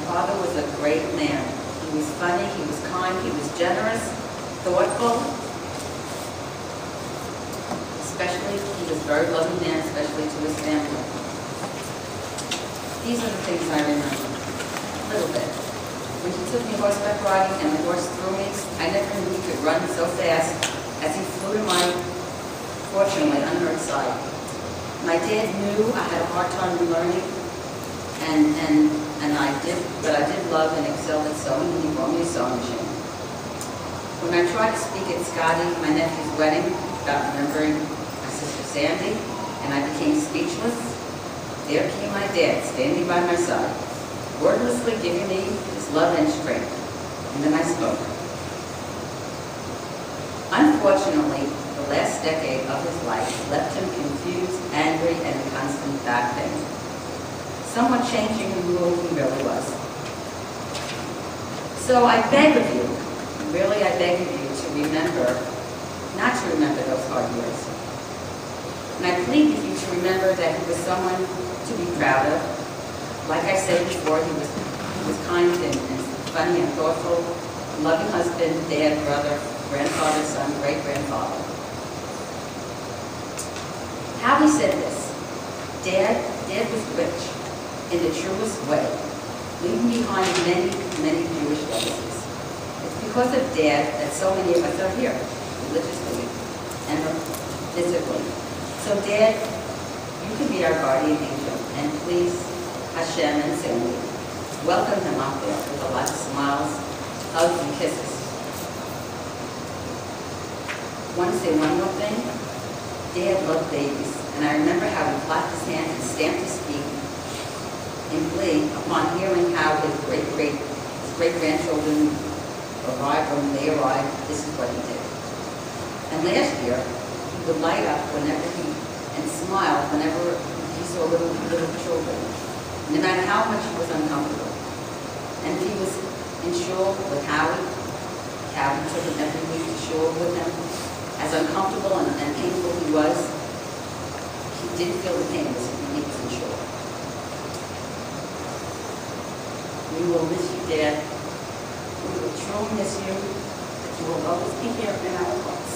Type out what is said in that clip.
father was a great man. He was funny, he was kind, he was generous, thoughtful. Especially, he was a very loving man, especially to his family. These are the things I remember, a little bit. When he took me horseback riding and the horse threw me, I never knew he could run so fast as he flew to my, fortunately, unhurt side. My dad knew I had a hard time learning, but I did love and excel at sewing, and he brought me a sewing machine. When I tried to speak at Scotty, my nephew's wedding, about remembering my sister Sandy, and I became speechless, there came my dad, standing by my side, wordlessly giving me his love and strength. And then I spoke. Unfortunately, the last decade of his life left him confused, angry, and in constant back pain, somewhat changing who he really was. So I beg of you, really I beg of you to remember, not to remember those hard years. And I plead with you to remember that he was someone to be proud of. Like I said before, he was kind and funny and thoughtful, loving husband, dad, brother, grandfather, son, great-grandfather. How he said this: Dad was rich in the truest way, leaving behind many, many Jewish legacies. It's because of Dad that so many of us are here, religiously and physically. So Dad, you can be our guardian angel, and please, Hashem and Sandy, welcome him up there with a lot of smiles, hugs, and kisses. Want to say one more thing? Dad loved babies, and I remember how he clapped his hands and stamped his feet in glee upon hearing how his great-grandchildren arrived. When they arrived, this is what he did. And last year, he would light up and smile whenever he saw little children, no matter how much he was uncomfortable. And if he was in shul with Howie took him every week to shul with him. As uncomfortable and painful he was, he didn't feel the pain as he was in shul. We will miss you, Dad. We will truly miss you, but you will always be here in our hearts.